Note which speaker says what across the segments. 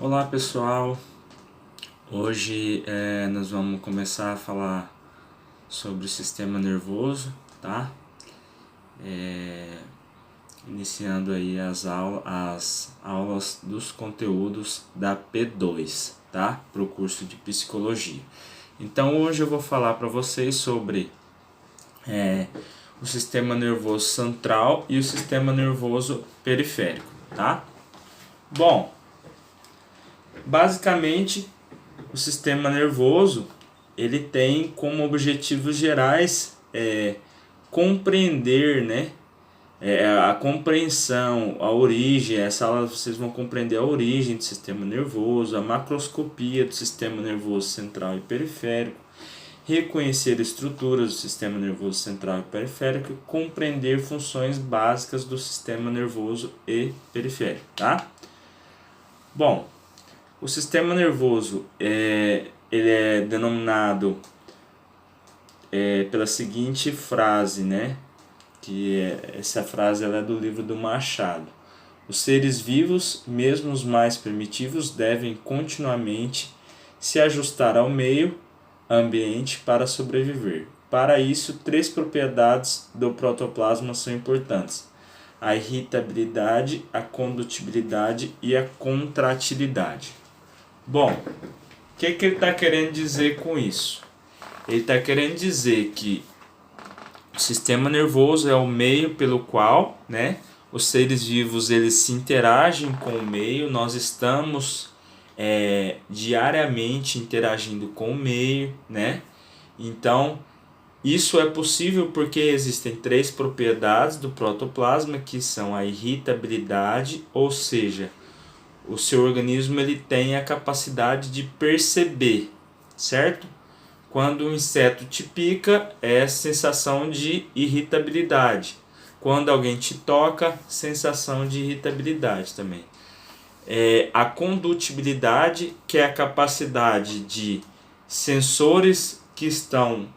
Speaker 1: Olá pessoal, hoje nós vamos começar a falar sobre o sistema nervoso, tá? Iniciando aí as aulas dos conteúdos da P2, tá? Para o curso de Psicologia. Então hoje eu vou falar para vocês sobre o sistema nervoso central e o sistema nervoso periférico, tá? Bom, basicamente o sistema nervoso ele tem como objetivos gerais compreender, né, a compreensão, a origem. Essa aula vocês vão compreender a origem do sistema nervoso, a macroscopia do sistema nervoso central e periférico, reconhecer estruturas do sistema nervoso central e periférico e compreender funções básicas do sistema nervoso e periférico, tá? Bom, o sistema nervoso ele é denominado pela seguinte frase, né? Essa frase ela é do livro do Machado. Os seres vivos, mesmo os mais primitivos, devem continuamente se ajustar ao meio ambiente para sobreviver. Para isso, 3 propriedades do protoplasma são importantes: a irritabilidade, a condutibilidade e a contratilidade. Bom, o que ele está querendo dizer com isso? Ele está querendo dizer que o sistema nervoso é o meio pelo qual, né, os seres vivos eles se interagem com o meio. Nós estamos diariamente interagindo com o meio, né? Então, isso é possível porque existem 3 propriedades do protoplasma, que são a irritabilidade, ou seja, o seu organismo ele tem a capacidade de perceber, certo? Quando um inseto te pica, é sensação de irritabilidade. Quando alguém te toca, sensação de irritabilidade também. A condutibilidade, que é a capacidade de sensores que estão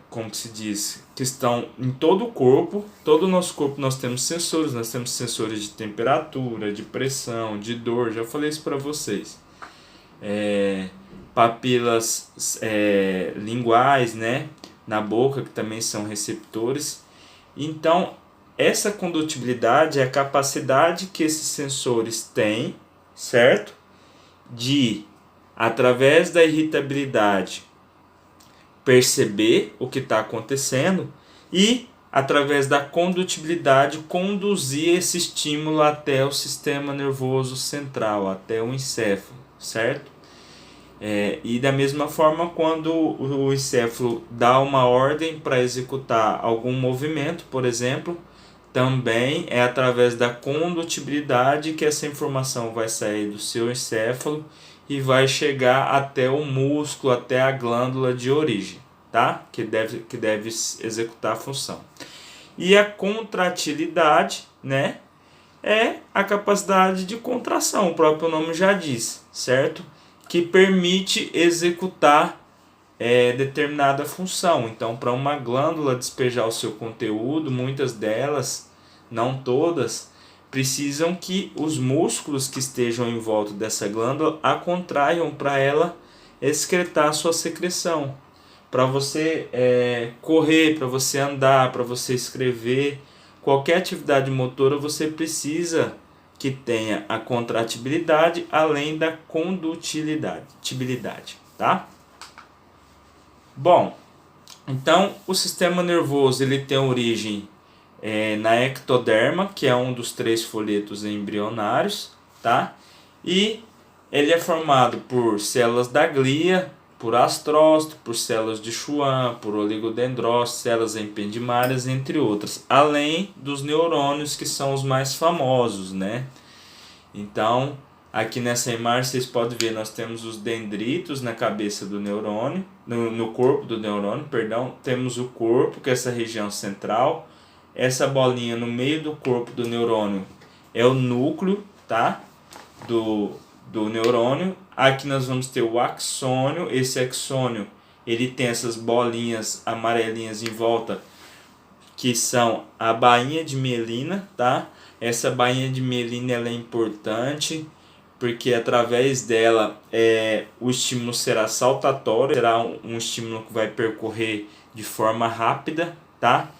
Speaker 1: como que se diz, que estão em todo o corpo. Todo o nosso corpo nós temos sensores de temperatura, de pressão, de dor, já falei isso para vocês. Papilas linguais, né, na boca, que também são receptores. Então, essa condutibilidade é a capacidade que esses sensores têm, certo? De, através da irritabilidade, perceber o que está acontecendo e, através da condutibilidade, conduzir esse estímulo até o sistema nervoso central, até o encéfalo, certo? E da mesma forma, quando o encéfalo dá uma ordem para executar algum movimento, por exemplo, também é através da condutibilidade que essa informação vai sair do seu encéfalo e vai chegar até o músculo, até a glândula de origem, tá? Que deve executar a função. E a contratilidade, né, é a capacidade de contração, o próprio nome já diz, certo? Que permite executar determinada função. Então, para uma glândula despejar o seu conteúdo, muitas delas, não todas, precisam que os músculos que estejam em volta dessa glândula a contraiam para ela excretar a sua secreção. Para você correr, para você andar, para você escrever, qualquer atividade motora, você precisa que tenha a contratibilidade além da condutibilidade, tá? Bom, então o sistema nervoso ele tem origem na ectoderma, que é um dos 3 folhetos embrionários, tá? E ele é formado por células da glia, por astrócito, por células de Schwann, por oligodendrócitos, células ependimárias, entre outras, além dos neurônios, que são os mais famosos, né? Então, aqui nessa imagem vocês podem ver, nós temos os dendritos na cabeça do neurônio, no corpo do neurônio, perdão. Temos o corpo, que é essa região central. Essa bolinha no meio do corpo do neurônio é o núcleo, tá? Do neurônio. Aqui nós vamos ter o axônio. Esse axônio ele tem essas bolinhas amarelinhas em volta, que são a bainha de mielina, tá? Essa bainha de mielina ela é importante porque através dela o estímulo será saltatório, será um estímulo que vai percorrer de forma rápida, tá?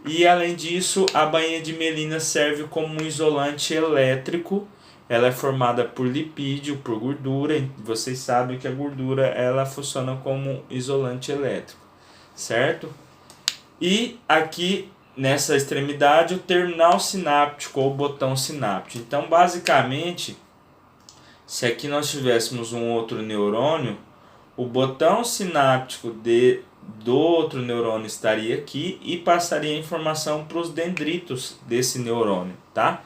Speaker 1: E além disso, a bainha de mielina serve como um isolante elétrico. Ela é formada por lipídio, por gordura. Vocês sabem que a gordura ela funciona como isolante elétrico, certo? E aqui nessa extremidade o terminal sináptico ou botão sináptico. Então, basicamente, se aqui nós tivéssemos um outro neurônio, o botão sináptico do outro neurônio estaria aqui e passaria a informação para os dendritos desse neurônio, tá?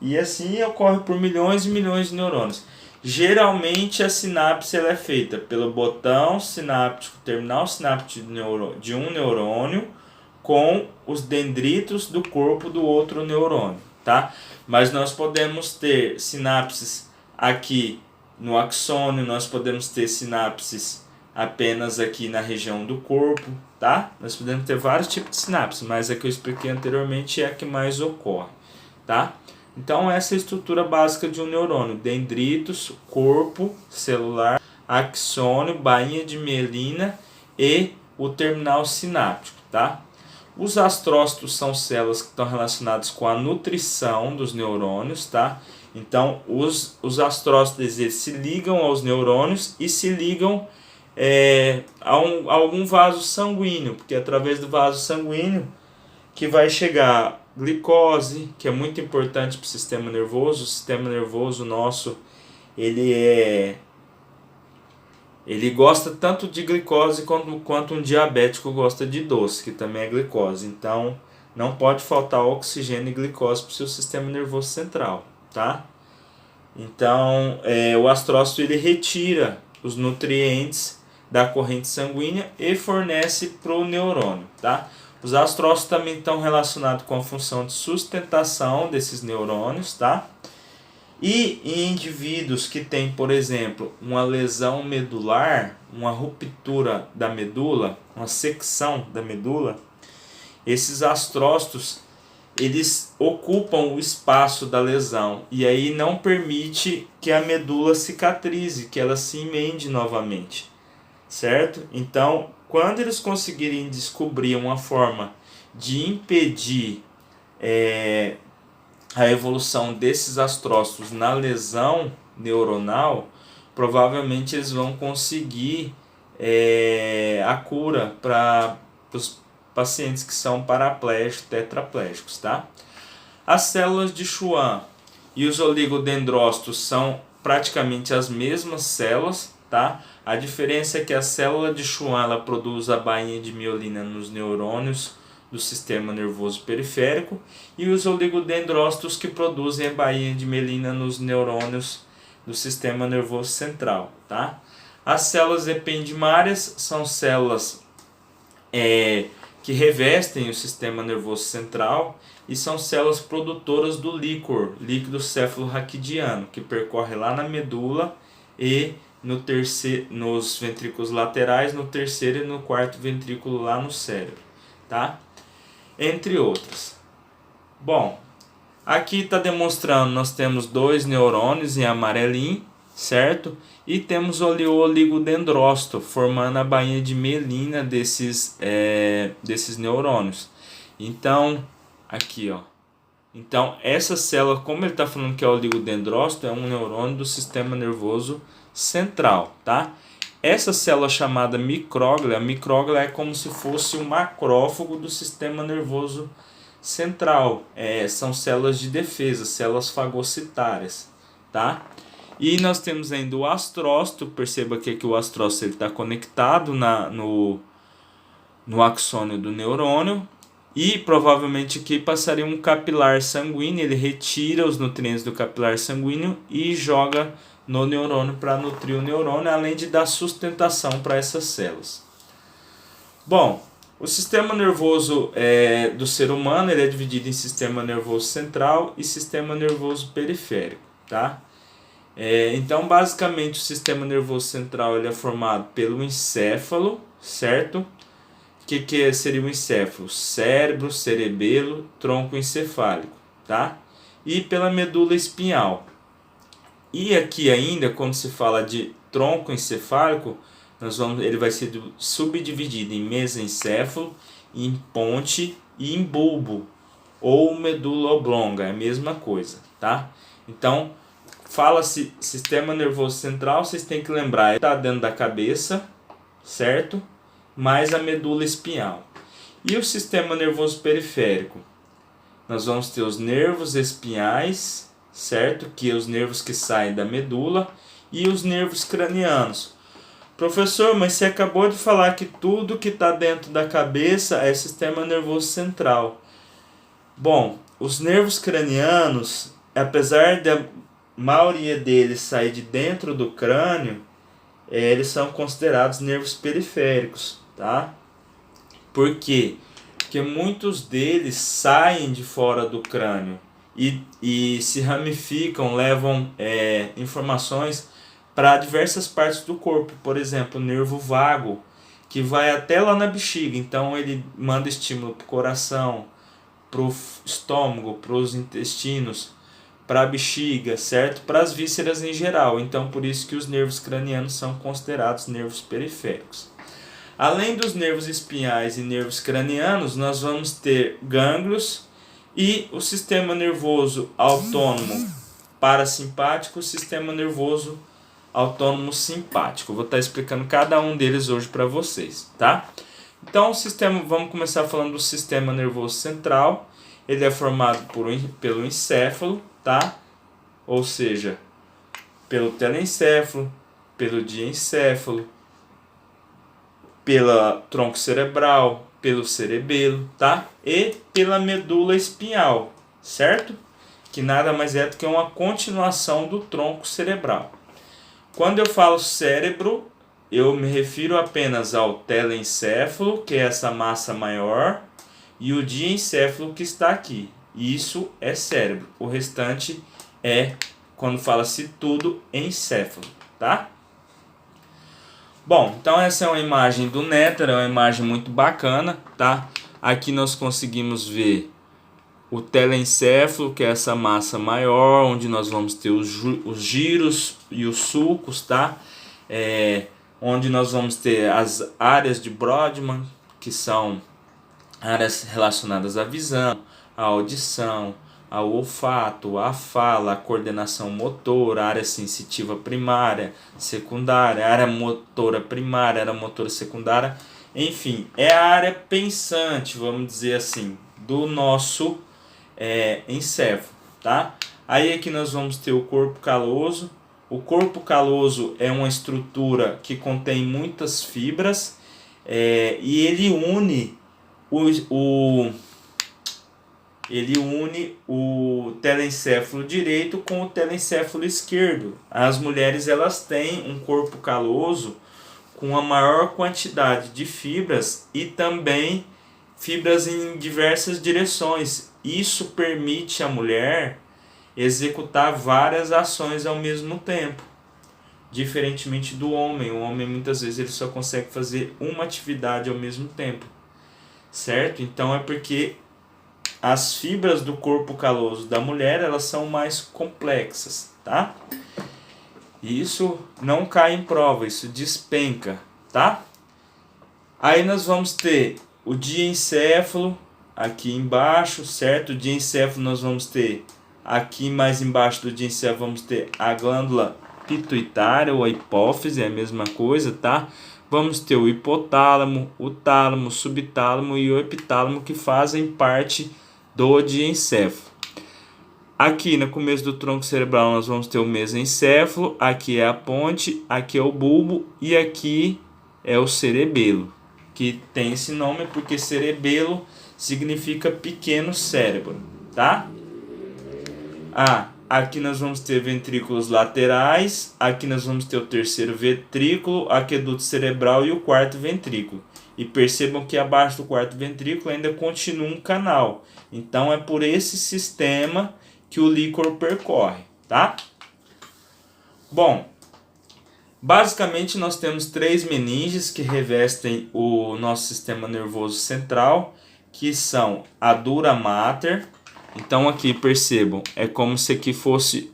Speaker 1: E assim ocorre por milhões e milhões de neurônios. Geralmente a sinapse ela é feita pelo botão sináptico, terminal sináptico de um neurônio com os dendritos do corpo do outro neurônio, tá? Mas nós podemos ter sinapses aqui no axônio, nós podemos ter sinapses apenas aqui na região do corpo, tá? Nós podemos ter vários tipos de sinapses, mas a que eu expliquei anteriormente é a que mais ocorre, tá? Então essa é a estrutura básica de um neurônio: dendritos, corpo celular, axônio, bainha de mielina e o terminal sináptico, tá? Os astrócitos são células que estão relacionadas com a nutrição dos neurônios, tá? Então os astrócitos eles se ligam aos neurônios e se ligam a algum vaso sanguíneo, porque é através do vaso sanguíneo que vai chegar glicose, que é muito importante para o sistema nervoso. O sistema nervoso nosso, ele gosta tanto de glicose quanto um diabético gosta de doce, que também é glicose. Então, não pode faltar oxigênio e glicose para o seu sistema nervoso central, tá? Então, o astrócito ele retira os nutrientes da corrente sanguínea e fornece para o neurônio, tá? Os astrócitos também estão relacionados com a função de sustentação desses neurônios, tá? E em indivíduos que têm, por exemplo, uma lesão medular, uma ruptura da medula, uma secção da medula, esses astrócitos eles ocupam o espaço da lesão e aí não permite que a medula cicatrize, que ela se emende novamente, certo? Então, quando eles conseguirem descobrir uma forma de impedir a evolução desses astrócitos na lesão neuronal, provavelmente eles vão conseguir a cura para os pacientes que são paraplégicos, tetraplégicos, tá? As células de Schwann e os oligodendrócitos são praticamente as mesmas células, tá? A diferença é que a célula de Schwann ela produz a bainha de mielina nos neurônios do sistema nervoso periférico e os oligodendrócitos que produzem a bainha de mielina nos neurônios do sistema nervoso central, tá? As células ependimárias são células que revestem o sistema nervoso central e são células produtoras do líquor, líquido cefalorraquidiano, que percorre lá na medula e nos ventrículos laterais, no terceiro e no quarto ventrículo lá no cérebro, tá? Entre outras. Bom, aqui está demonstrando, nós temos dois neurônios em amarelinho, certo? E temos o oligodendrócito formando a bainha de mielina desses neurônios. Então, aqui ó. Então, essa célula, como ele está falando que é o oligodendrócito, é um neurônio do sistema nervoso central, tá? Essa célula chamada micróglia, a micróglia é como se fosse um macrófago do sistema nervoso central. São células de defesa, células fagocitárias, tá? E nós temos ainda o astrócito. Perceba que aqui o astrócito está conectado no axônio do neurônio. E provavelmente aqui passaria um capilar sanguíneo, ele retira os nutrientes do capilar sanguíneo e joga no neurônio para nutrir o neurônio, além de dar sustentação para essas células. Bom, o sistema nervoso do ser humano ele é dividido em sistema nervoso central e sistema nervoso periférico, tá? Então, basicamente, o sistema nervoso central ele é formado pelo encéfalo, certo? O que seria o encéfalo? Cérebro, cerebelo, tronco encefálico, tá? e pela medula espinhal. E aqui ainda, quando se fala de tronco encefálico, ele vai ser subdividido em mesencéfalo, em ponte e em bulbo, ou medula oblonga, é a mesma coisa, tá? Então, fala-se sistema nervoso central, vocês têm que lembrar, está dentro da cabeça, certo? Mais a medula espinhal. E o sistema nervoso periférico? Nós vamos ter os nervos espinhais, certo? Que é os nervos que saem da medula, e os nervos cranianos. Professor, mas você acabou de falar que tudo que está dentro da cabeça é sistema nervoso central. Bom, os nervos cranianos, apesar da maioria deles sair de dentro do crânio, eles são considerados nervos periféricos, tá? Por quê? Porque muitos deles saem de fora do crânio e se ramificam, levam informações para diversas partes do corpo. Por exemplo, o nervo vago, que vai até lá na bexiga, então ele manda estímulo para o coração, para o estômago, para os intestinos, para a bexiga, certo? Para as vísceras em geral. Então, por isso que os nervos cranianos são considerados nervos periféricos. Além dos nervos espinhais e nervos cranianos, nós vamos ter gânglios e o sistema nervoso autônomo parasimpático, o sistema nervoso autônomo simpático. Eu vou estar explicando cada um deles hoje para vocês, tá? Então, vamos começar falando do sistema nervoso central. Ele é formado pelo encéfalo, tá? Ou seja, pelo telencéfalo, pelo diencéfalo, pelo tronco cerebral, pelo cerebelo, tá? E pela medula espinhal, certo? Que nada mais é do que uma continuação do tronco cerebral. Quando eu falo cérebro, eu me refiro apenas ao telencéfalo, que é essa massa maior, e o diencéfalo que está aqui. Isso é cérebro. O restante é, quando fala-se tudo, encéfalo, tá? Bom, então essa é uma imagem do néter, é uma imagem muito bacana, tá? Aqui nós conseguimos ver o telencéfalo, que é essa massa maior, onde nós vamos ter os giros e os sulcos, tá? Onde nós vamos ter as áreas de Brodmann, que são áreas relacionadas à visão, à audição, ao olfato, à fala, à coordenação motora, área sensitiva primária, secundária, área motora primária, área motora secundária, enfim, é a área pensante, vamos dizer assim, do nosso encéfalo, tá? Aí aqui nós vamos ter o corpo caloso. O corpo caloso é uma estrutura que contém muitas fibras e ele une o telencéfalo direito com o telencéfalo esquerdo. As mulheres elas têm um corpo caloso com a maior quantidade de fibras e também fibras em diversas direções. Isso permite à mulher executar várias ações ao mesmo tempo, diferentemente do homem. O homem muitas vezes ele só consegue fazer uma atividade ao mesmo tempo, certo? Então é porque as fibras do corpo caloso da mulher elas são mais complexas, tá? E isso não cai em prova, isso despenca, tá? Aí nós vamos ter o diencéfalo aqui embaixo, certo? O diencéfalo nós vamos ter aqui mais embaixo do diencéfalo vamos ter a glândula pituitária ou a hipófise, é a mesma coisa, tá? Vamos ter o hipotálamo, o tálamo, o subtálamo e o epitálamo que fazem parte do diencéfalo. Aqui no começo do tronco cerebral nós vamos ter o mesencéfalo, aqui é a ponte, aqui é o bulbo e aqui é o cerebelo, que tem esse nome porque cerebelo significa pequeno cérebro, tá? Aqui nós vamos ter ventrículos laterais, aqui nós vamos ter o terceiro ventrículo, aqueduto cerebral e o quarto ventrículo. E percebam que abaixo do quarto ventrículo ainda continua um canal. Então é por esse sistema que o líquor percorre, tá? Bom, basicamente nós temos três meninges que revestem o nosso sistema nervoso central, que são a dura mater, Então aqui percebam, é como se aqui fosse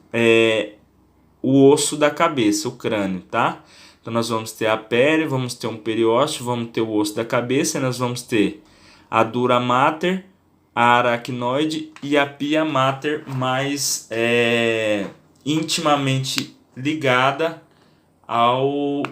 Speaker 1: o osso da cabeça, o crânio, tá? Então nós vamos ter a pele, vamos ter um periósteo, vamos ter o osso da cabeça, e nós vamos ter a dura mater, a aracnoide e a pia mater mais intimamente ligada ao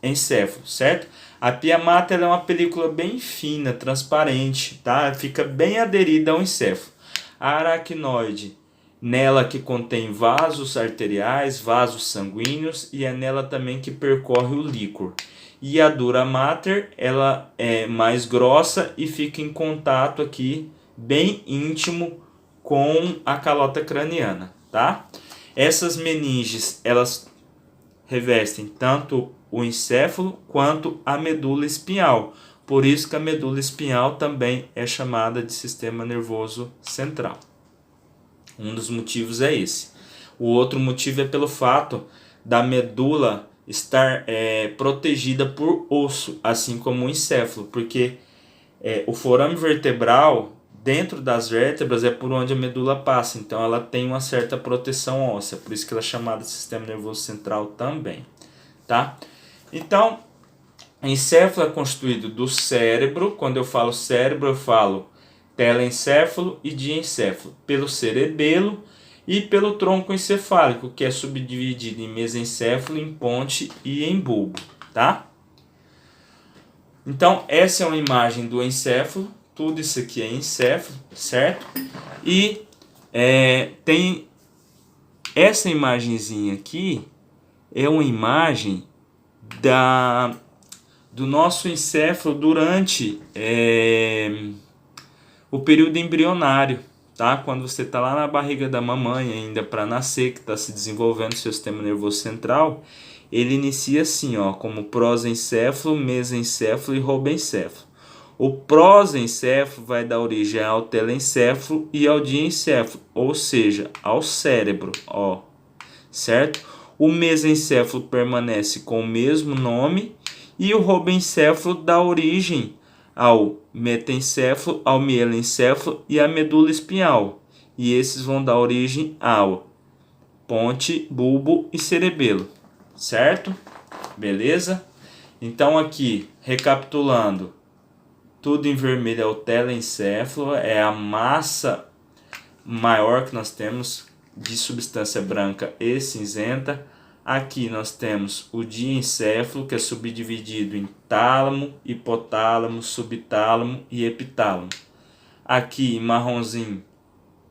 Speaker 1: encéfalo, certo? A pia mater é uma película bem fina, transparente, tá? Fica bem aderida ao encéfalo. A aracnoide, nela que contém vasos arteriais, vasos sanguíneos, e é nela também que percorre o líquor. E a dura mater, ela é mais grossa e fica em contato aqui, bem íntimo, com a calota craniana, tá? Essas meninges, elas revestem tanto o encéfalo quanto a medula espinhal. Por isso que a medula espinhal também é chamada de sistema nervoso central. Um dos motivos é esse. O outro motivo é pelo fato da medula estar protegida por osso, assim como o encéfalo, porque o forame vertebral, dentro das vértebras, é por onde a medula passa, então ela tem uma certa proteção óssea, por isso que ela é chamada de sistema nervoso central também, tá? Então, encéfalo é constituído do cérebro. Quando eu falo cérebro, eu falo telencéfalo e diencéfalo, pelo cerebelo e pelo tronco encefálico, que é subdividido em mesencéfalo, em ponte e em bulbo, tá? Então, essa é uma imagem do encéfalo. Tudo isso aqui é encéfalo, certo? E tem essa imagenzinha aqui, é uma imagem do nosso encéfalo durante o período embrionário, tá? Quando você está lá na barriga da mamãe ainda para nascer, que está se desenvolvendo o seu sistema nervoso central, ele inicia assim, ó, como prosencéfalo, mesencéfalo e robencéfalo. O prosencéfalo vai dar origem ao telencéfalo e ao diencéfalo, ou seja, ao cérebro, ó, certo? O mesencéfalo permanece com o mesmo nome e o robencéfalo dá origem ao metencéfalo, ao mielencéfalo e à medula espinhal. E esses vão dar origem ao ponte, bulbo e cerebelo, certo? Beleza? Então aqui, recapitulando, tudo em vermelho é o telencéfalo, é a massa maior que nós temos de substância branca e cinzenta. Aqui nós temos o diencéfalo, que é subdividido em tálamo, hipotálamo, subtálamo e epitálamo. Aqui em marronzinho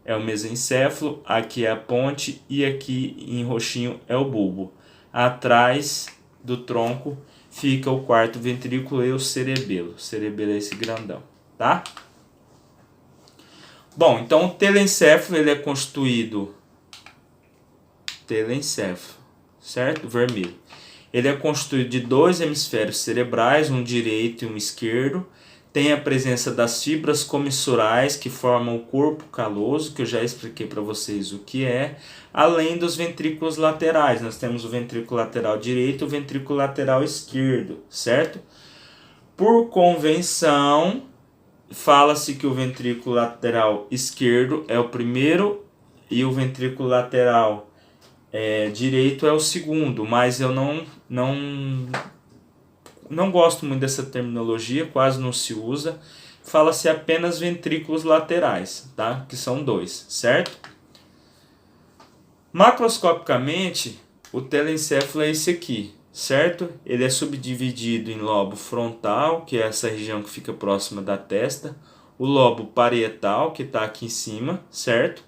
Speaker 1: é o mesencéfalo, aqui é a ponte e aqui em roxinho é o bulbo. Atrás do tronco fica o quarto ventrículo e o cerebelo. O cerebelo é esse grandão, tá? Bom, então o telencéfalo ele é constituído telencéfalo, certo? Vermelho. Ele é constituído de dois hemisférios cerebrais, um direito e um esquerdo. Tem a presença das fibras comissurais que formam o corpo caloso, que eu já expliquei para vocês o que é, além dos ventrículos laterais. Nós temos o ventrículo lateral direito e o ventrículo lateral esquerdo, certo? Por convenção, fala-se que o ventrículo lateral esquerdo é o primeiro e o ventrículo lateral direito é o segundo, mas eu não gosto muito dessa terminologia, quase não se usa. Fala-se apenas ventrículos laterais, tá? Que são dois, certo? Macroscopicamente, o telencéfalo é esse aqui, certo? Ele é subdividido em lobo frontal, que é essa região que fica próxima da testa, o lobo parietal, que está aqui em cima, certo?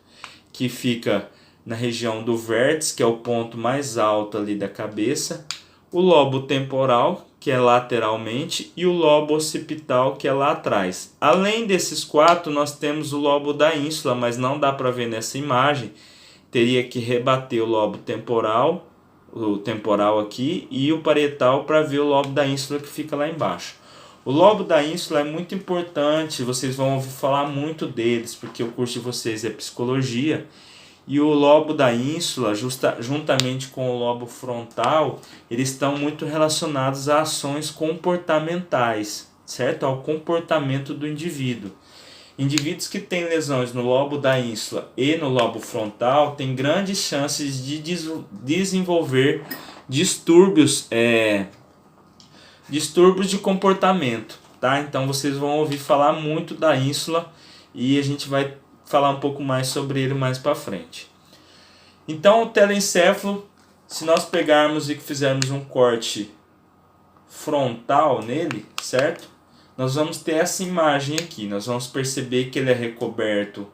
Speaker 1: Que fica na região do vértice, que é o ponto mais alto ali da cabeça, o lobo temporal, que é lateralmente, e o lobo occipital, que é lá atrás. Além desses quatro, nós temos o lobo da ínsula, mas não dá para ver nessa imagem. Teria que rebater o lobo temporal, o temporal aqui, e o parietal para ver o lobo da ínsula que fica lá embaixo. O lobo da ínsula é muito importante, vocês vão ouvir falar muito deles, porque o curso de vocês é psicologia. E o lobo da ínsula, juntamente com o lobo frontal, eles estão muito relacionados a ações comportamentais, certo? Ao comportamento do indivíduo. Indivíduos que têm lesões no lobo da ínsula e no lobo frontal têm grandes chances de desenvolver distúrbios de comportamento, tá? Então vocês vão ouvir falar muito da ínsula e a gente vai falar um pouco mais sobre ele mais para frente. Então o telencéfalo, se nós pegarmos e fizermos um corte frontal nele, certo? Nós vamos ter essa imagem aqui. Nós vamos perceber que ele é recoberto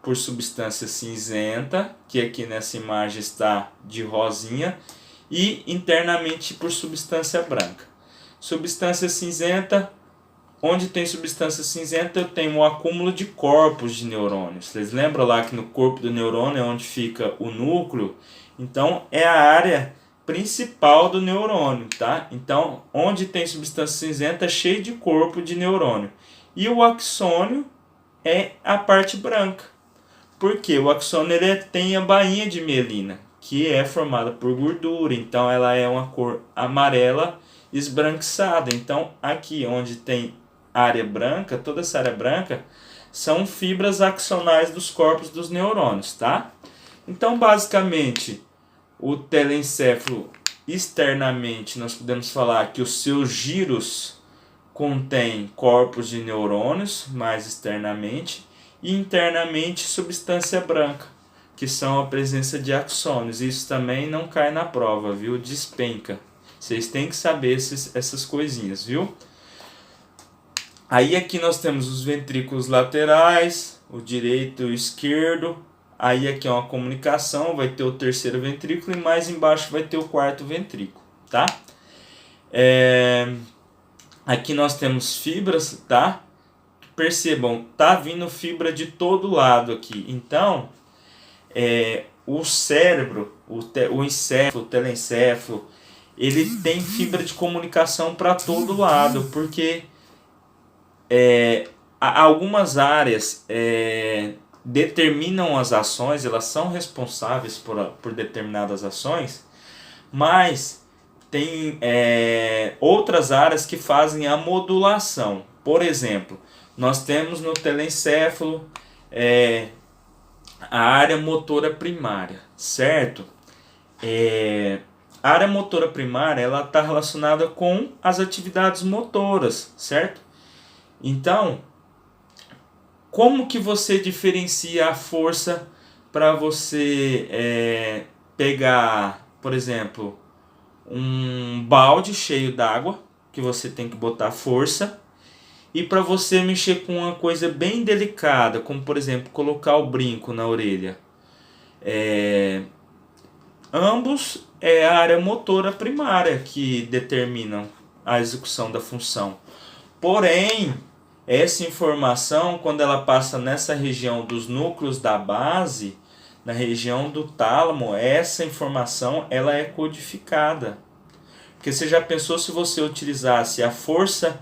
Speaker 1: por substância cinzenta, que aqui nessa imagem está de rosinha, e internamente por substância branca. Substância cinzenta, onde tem substância cinzenta eu tenho um acúmulo de corpos de neurônios. Vocês lembram lá que no corpo do neurônio é onde fica o núcleo? Então é a área principal do neurônio, tá? Então onde tem substância cinzenta é cheio de corpo de neurônio. E o axônio é a parte branca. Por quê? O axônio tem a bainha de mielina, que é formada por gordura. Então ela é uma cor amarela esbranquiçada. Então aqui onde tem área branca, toda essa área branca são fibras axonais dos corpos dos neurônios, tá? Então basicamente o telencéfalo externamente nós podemos falar que os seus giros contêm corpos de neurônios mais externamente e internamente substância branca, que são a presença de axônios. Isso também não cai na prova, viu? Despenca. Vocês têm que saber essas coisinhas, viu? Aí aqui nós temos os ventrículos laterais, o direito e o esquerdo. Aí aqui é uma comunicação, vai ter o terceiro ventrículo e mais embaixo vai ter o quarto ventrículo, tá? Aqui nós temos fibras, tá? Percebam, tá vindo fibra de todo lado aqui. Então, o cérebro, o encéfalo, o telencéfalo, ele tem fibra de comunicação para todo lado, porque algumas áreas determinam as ações, elas são responsáveis por determinadas ações, mas tem outras áreas que fazem a modulação. Por exemplo, nós temos no telencéfalo a área motora primária, certo? A área motora primária ela está relacionada com as atividades motoras, certo? Então, como que você diferencia a força para você pegar, por exemplo, um balde cheio d'água, que você tem que botar força, e para você mexer com uma coisa bem delicada, como por exemplo, colocar o brinco na orelha? Ambos é a área motora primária que determinam a execução da função. Porém, essa informação, quando ela passa nessa região dos núcleos da base, na região do tálamo, essa informação ela é codificada. Porque você já pensou se você utilizasse a força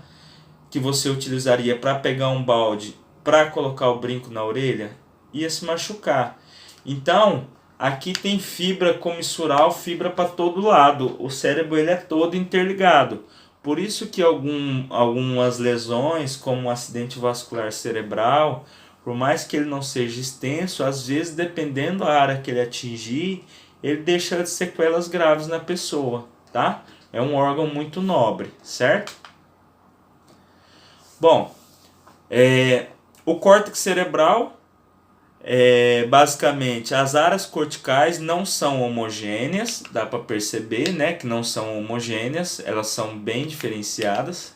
Speaker 1: que você utilizaria para pegar um balde, para colocar o brinco na orelha? Ia se machucar. Então, aqui tem fibra comissural, fibra para todo lado. O cérebro ele é todo interligado. Por isso que algumas lesões, como um acidente vascular cerebral, por mais que ele não seja extenso, às vezes, dependendo da área que ele atingir, ele deixa sequelas graves na pessoa, tá? É um órgão muito nobre, certo? Bom, o córtex cerebral, basicamente, as áreas corticais não são homogêneas, dá para perceber, né, que não são homogêneas, elas são bem diferenciadas.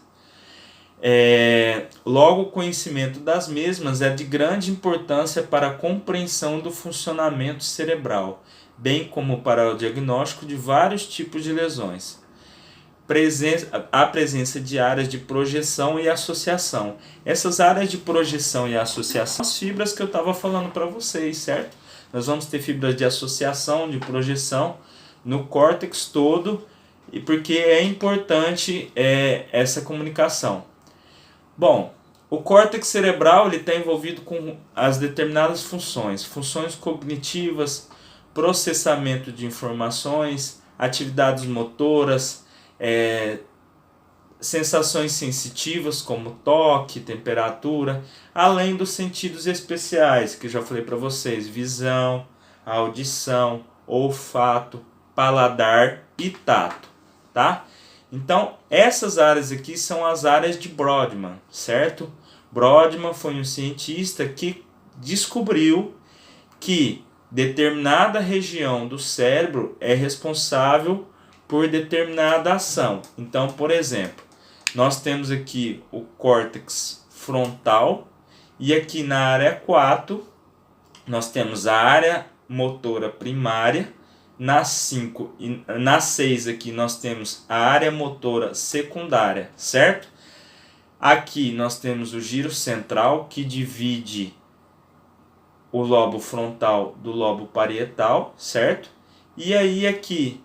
Speaker 1: Logo, o conhecimento das mesmas é de grande importância para a compreensão do funcionamento cerebral, bem como para o diagnóstico de vários tipos de lesões. A presença de áreas de projeção e associação. Essas áreas de projeção e associação são as fibras que eu estava falando para vocês, certo? Nós vamos ter fibras de associação, de projeção no córtex todo, e porque é importante essa comunicação. Bom, o córtex cerebral está envolvido com as determinadas funções cognitivas, processamento de informações, atividades motoras, sensações sensitivas como toque, temperatura, além dos sentidos especiais, que eu já falei para vocês, visão, audição, olfato, paladar e tato, tá? Então, essas áreas aqui são as áreas de Brodmann, certo? Brodmann foi um cientista que descobriu que determinada região do cérebro é responsável por determinada ação. Então, por exemplo, nós temos aqui o córtex frontal e aqui na área 4 nós temos a área motora primária. Na 5 e na 6 aqui nós temos a área motora secundária, certo? Aqui nós temos o giro central, que divide o lobo frontal do lobo parietal, certo? E aí aqui,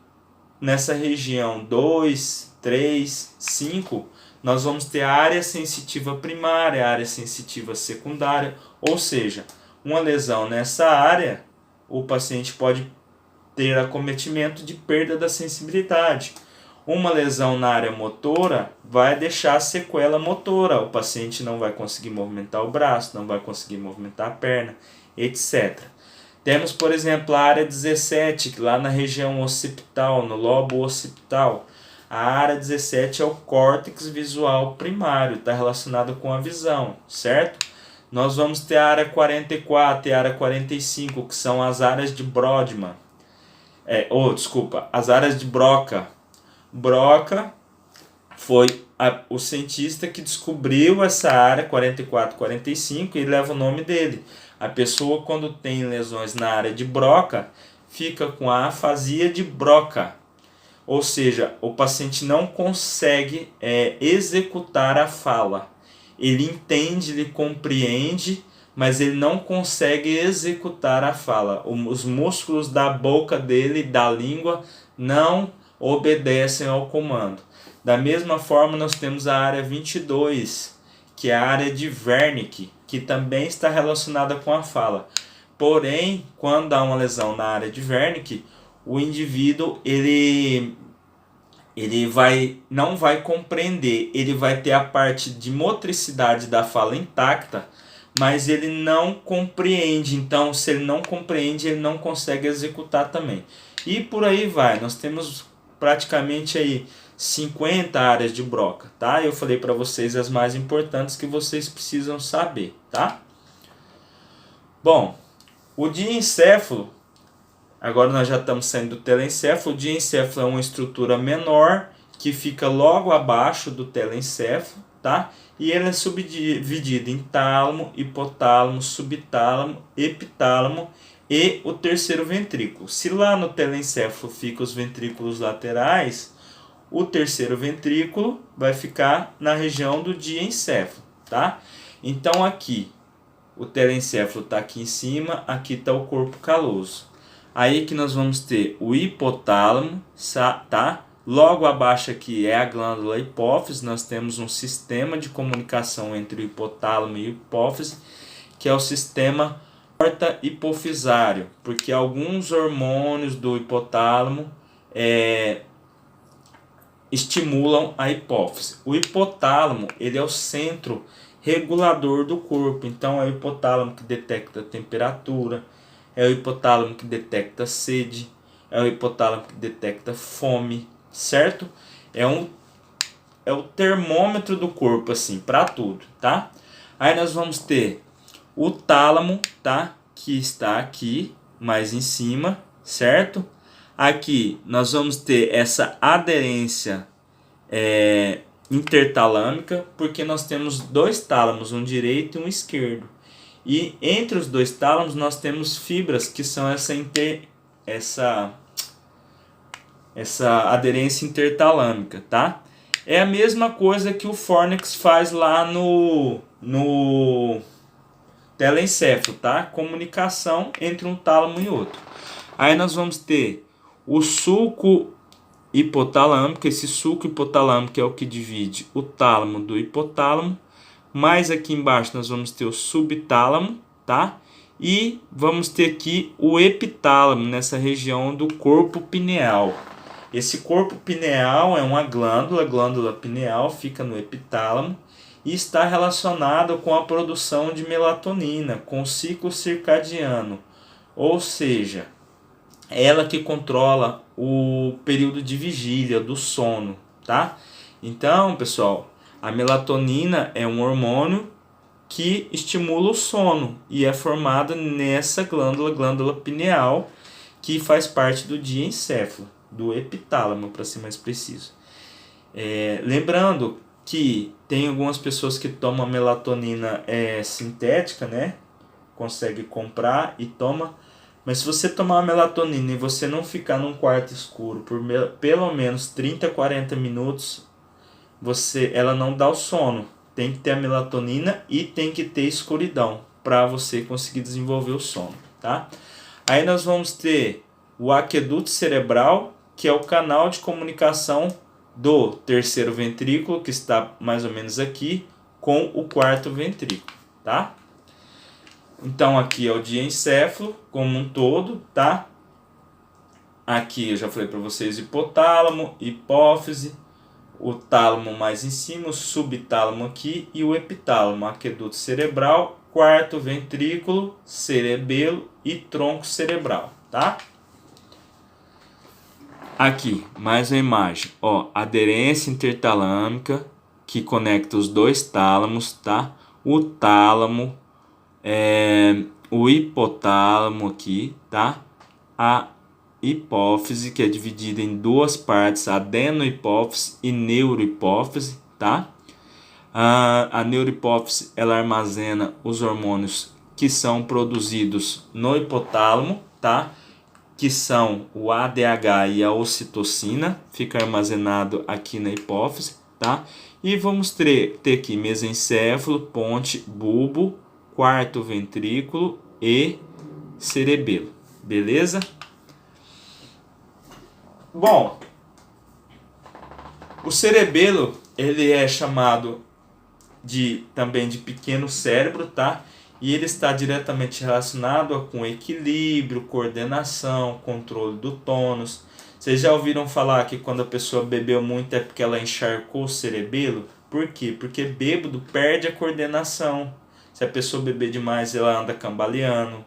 Speaker 1: nessa região 2, 3, 5, nós vamos ter a área sensitiva primária, a área sensitiva secundária, ou seja, uma lesão nessa área, o paciente pode ter acometimento de perda da sensibilidade. Uma lesão na área motora vai deixar sequela motora. O paciente não vai conseguir movimentar o braço, não vai conseguir movimentar a perna, etc. Temos, por exemplo, a área 17, que lá na região occipital, no lobo occipital. A área 17 é o córtex visual primário, está relacionado com a visão, certo? Nós vamos ter a área 44 e a área 45, que são as áreas de Brodmann. As áreas de Broca. Broca foi o cientista que descobriu essa área 44 e 45 e leva o nome dele. A pessoa, quando tem lesões na área de Broca, fica com a afasia de Broca. Ou seja, o paciente não consegue executar a fala. Ele entende, ele compreende, mas ele não consegue executar a fala. Os músculos da boca dele, da língua, não obedecem ao comando. Da mesma forma, nós temos a área 22, que é a área de Wernicke, que também está relacionada com a fala. Porém, quando há uma lesão na área de Wernicke, o indivíduo não vai compreender, ele vai ter a parte de motricidade da fala intacta, mas ele não compreende. Então, se ele não compreende, ele não consegue executar também. E por aí vai. Nós temos praticamente aí 50 áreas de Broca, tá? Eu falei para vocês as mais importantes que vocês precisam saber, tá? Bom, o diencéfalo, agora nós já estamos saindo do telencéfalo. O diencéfalo é uma estrutura menor que fica logo abaixo do telencéfalo, tá? E ele é subdividido em tálamo, hipotálamo, subtálamo, epitálamo e o terceiro ventrículo. Se lá no telencéfalo ficam os ventrículos laterais, o terceiro ventrículo vai ficar na região do diencéfalo, tá? Então aqui, o telencéfalo está aqui em cima, aqui está o corpo caloso. Aí que nós vamos ter o hipotálamo, tá? Logo abaixo aqui é a glândula hipófise. Nós temos um sistema de comunicação entre o hipotálamo e a hipófise, que é o sistema porta-hipofisário, porque alguns hormônios do hipotálamo estimulam a hipófise. O hipotálamo, ele é o centro regulador do corpo. Então é o hipotálamo que detecta a temperatura, é o hipotálamo que detecta sede, é o hipotálamo que detecta fome, certo? É o termômetro do corpo, assim, para tudo, tá? Aí nós vamos ter o tálamo, tá? Que está aqui, mais em cima, certo? Aqui nós vamos ter essa aderência intertalâmica, porque nós temos dois tálamos, um direito e um esquerdo. E entre os dois tálamos nós temos fibras que são essa aderência intertalâmica, tá? É a mesma coisa que o Fornix faz lá no telencéfalo, tá? Comunicação entre um tálamo e outro. Aí nós vamos ter o sulco hipotalâmico. Esse sulco hipotalâmico é o que divide o tálamo do hipotálamo. Mais aqui embaixo nós vamos ter o subtálamo, tá? E vamos ter aqui o epitálamo, nessa região do corpo pineal. Esse corpo pineal é uma glândula, a glândula pineal fica no epitálamo e está relacionado com a produção de melatonina, com o ciclo circadiano, ou seja, ela que controla o período de vigília, do sono, tá? Então, pessoal, a melatonina é um hormônio que estimula o sono e é formada nessa glândula pineal, que faz parte do diencéfalo, do epitálamo, para ser mais preciso. Lembrando que tem algumas pessoas que tomam melatonina sintética, né? Consegue comprar e toma. Mas se você tomar uma melatonina e você não ficar num quarto escuro por pelo menos 30, 40 minutos, ela não dá o sono. Tem que ter a melatonina e tem que ter escuridão para você conseguir desenvolver o sono, tá? Aí nós vamos ter o aqueduto cerebral, que é o canal de comunicação do terceiro ventrículo, que está mais ou menos aqui, com o quarto ventrículo, tá? Então aqui é o diencéfalo como um todo, tá? Aqui eu já falei para vocês hipotálamo, hipófise, o tálamo mais em cima, o subtálamo aqui e o epitálamo, aqueduto cerebral, quarto ventrículo, cerebelo e tronco cerebral, tá? Aqui, mais uma imagem, ó, aderência intertalâmica que conecta os dois tálamos, tá? O tálamo, o hipotálamo aqui, tá? A hipófise, que é dividida em duas partes, adenohipófise e neurohipófise, tá? A neurohipófise, ela armazena os hormônios que são produzidos no hipotálamo, tá? Que são o ADH e a ocitocina, fica armazenado aqui na hipófise, tá? E vamos ter aqui mesencéfalo, ponte, bulbo, quarto ventrículo e cerebelo, beleza? Bom, o cerebelo, ele é chamado também de pequeno cérebro, tá? E ele está diretamente relacionado com equilíbrio, coordenação, controle do tônus. Vocês já ouviram falar que quando a pessoa bebeu muito é porque ela encharcou o cerebelo? Por quê? Porque bêbado perde a coordenação. Se a pessoa beber demais, ela anda cambaleando,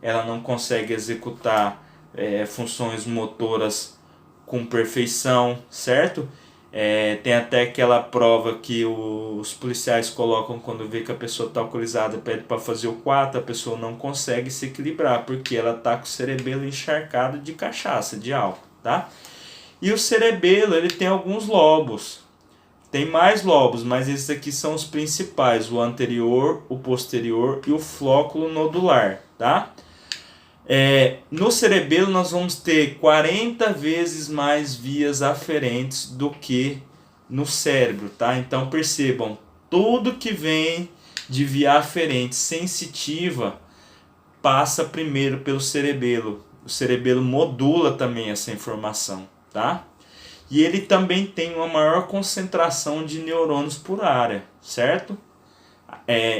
Speaker 1: ela não consegue executar funções motoras com perfeição, certo? Tem até aquela prova que os policiais colocam quando vê que a pessoa está alcoolizada, pede para fazer o 4, a pessoa não consegue se equilibrar, porque ela está com o cerebelo encharcado de cachaça, de álcool, tá? E o cerebelo, ele tem alguns lobos, tem mais lobos, mas esses aqui são os principais, o anterior, o posterior e o flóculo nodular, tá? No cerebelo nós vamos ter 40 vezes mais vias aferentes do que no cérebro, tá? Então percebam, tudo que vem de via aferente sensitiva passa primeiro pelo cerebelo. O cerebelo modula também essa informação, tá? E ele também tem uma maior concentração de neurônios por área, certo?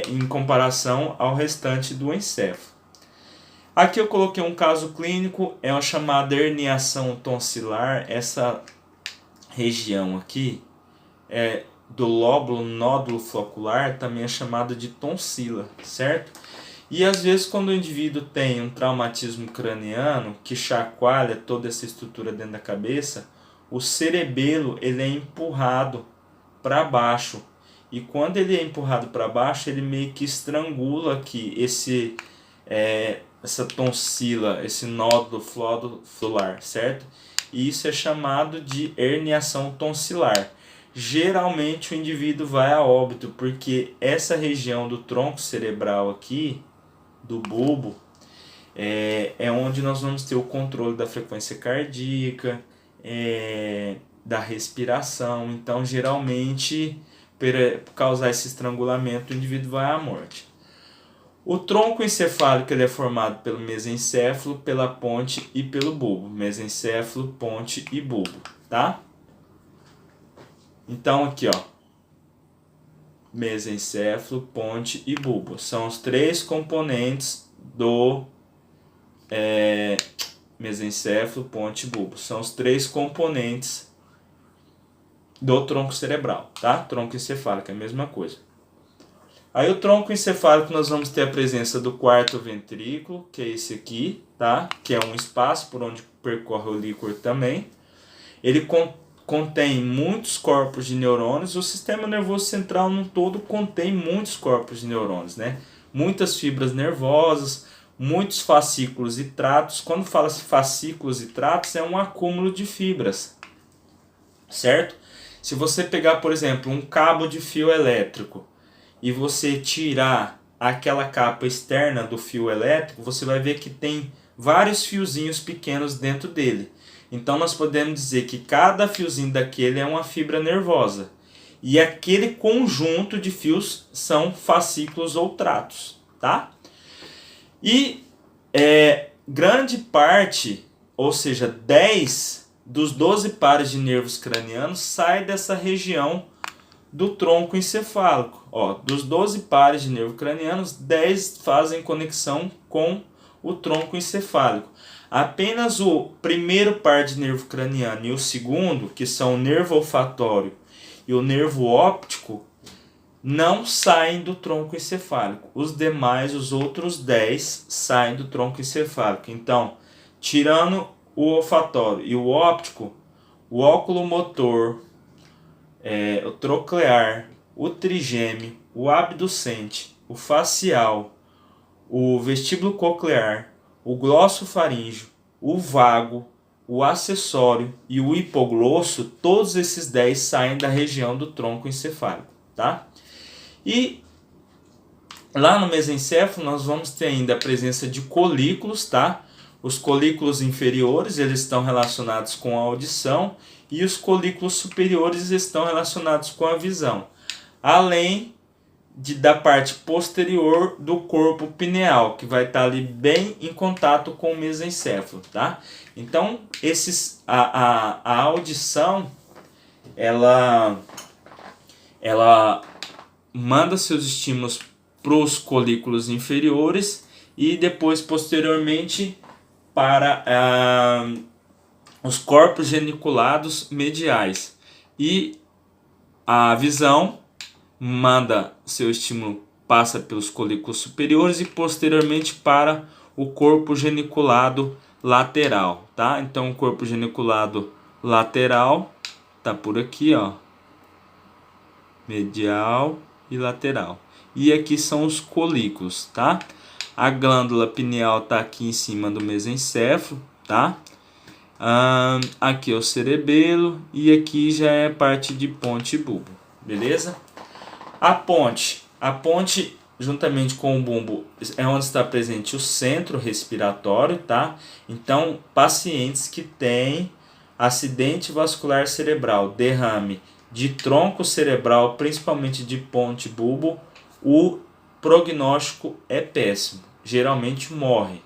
Speaker 1: Em comparação ao restante do encéfalo. Aqui eu coloquei um caso clínico, é uma chamada herniação tonsilar. Essa região aqui do lóbulo nódulo flocular também é chamada de tonsila, certo? E às vezes quando o indivíduo tem um traumatismo craniano que chacoalha toda essa estrutura dentro da cabeça, o cerebelo ele é empurrado para baixo. E quando ele é empurrado para baixo, ele meio que estrangula aqui essa tonsila, esse nódulo flocular, certo? E isso é chamado de herniação tonsilar. Geralmente o indivíduo vai a óbito, porque essa região do tronco cerebral aqui, do bulbo, é onde nós vamos ter o controle da frequência cardíaca, da respiração. Então, geralmente, por causar esse estrangulamento, o indivíduo vai à morte. O tronco encefálico ele é formado pelo mesencéfalo, pela ponte e pelo bulbo. Mesencéfalo, ponte e bulbo, tá? Então aqui, ó, mesencéfalo, ponte e bulbo são os três componentes mesencéfalo, ponte e bulbo. São os três componentes do tronco cerebral, tá? Tronco encefálico é a mesma coisa. Aí o tronco encefálico nós vamos ter a presença do quarto ventrículo, que é esse aqui, tá? Que é um espaço por onde percorre o líquor também. Ele contém muitos corpos de neurônios. O sistema nervoso central no todo contém muitos corpos de neurônios, né? Muitas fibras nervosas, muitos fascículos e tratos. Quando fala-se fascículos e tratos, é um acúmulo de fibras, certo? Se você pegar, por exemplo, um cabo de fio elétrico e você tirar aquela capa externa do fio elétrico, você vai ver que tem vários fiozinhos pequenos dentro dele. Então nós podemos dizer que cada fiozinho daquele é uma fibra nervosa. E aquele conjunto de fios são fascículos ou tratos, tá? E grande parte, ou seja, 10 dos 12 pares de nervos cranianos sai dessa região do tronco encefálico. Ó, dos 12 pares de nervos cranianos, 10 fazem conexão com o tronco encefálico. Apenas o primeiro par de nervo craniano e o segundo, que são o nervo olfatório e o nervo óptico, não saem do tronco encefálico. Os demais, os outros 10, saem do tronco encefálico. Então, tirando o olfatório e o óptico, o oculomotor, o troclear, o trigêmeo, o abducente, o facial, o vestíbulo coclear, o glossofaríngeo, o vago, o acessório e o hipoglosso, todos esses 10 saem da região do tronco encefálico, tá? E lá no mesencéfalo nós vamos ter ainda a presença de colículos, tá? Os colículos inferiores, eles estão relacionados com a audição e os colículos superiores estão relacionados com a visão. Além da parte posterior do corpo pineal, que vai estar ali bem em contato com o mesencéfalo, tá? Então, a audição, ela manda seus estímulos para os colículos inferiores e depois, posteriormente, para os corpos geniculados mediais. E a visão manda seu estímulo, passa pelos colículos superiores e posteriormente para o corpo geniculado lateral, tá? Então o corpo geniculado lateral tá por aqui, ó, medial e lateral. E aqui são os colículos, tá? A glândula pineal tá aqui em cima do mesencéfalo, tá? Aqui é o cerebelo e aqui já é parte de ponte e bulbo, beleza? A ponte, juntamente com o bulbo, é onde está presente o centro respiratório, tá? Então, pacientes que têm acidente vascular cerebral, derrame de tronco cerebral, principalmente de ponte e bulbo, o prognóstico é péssimo. Geralmente morre.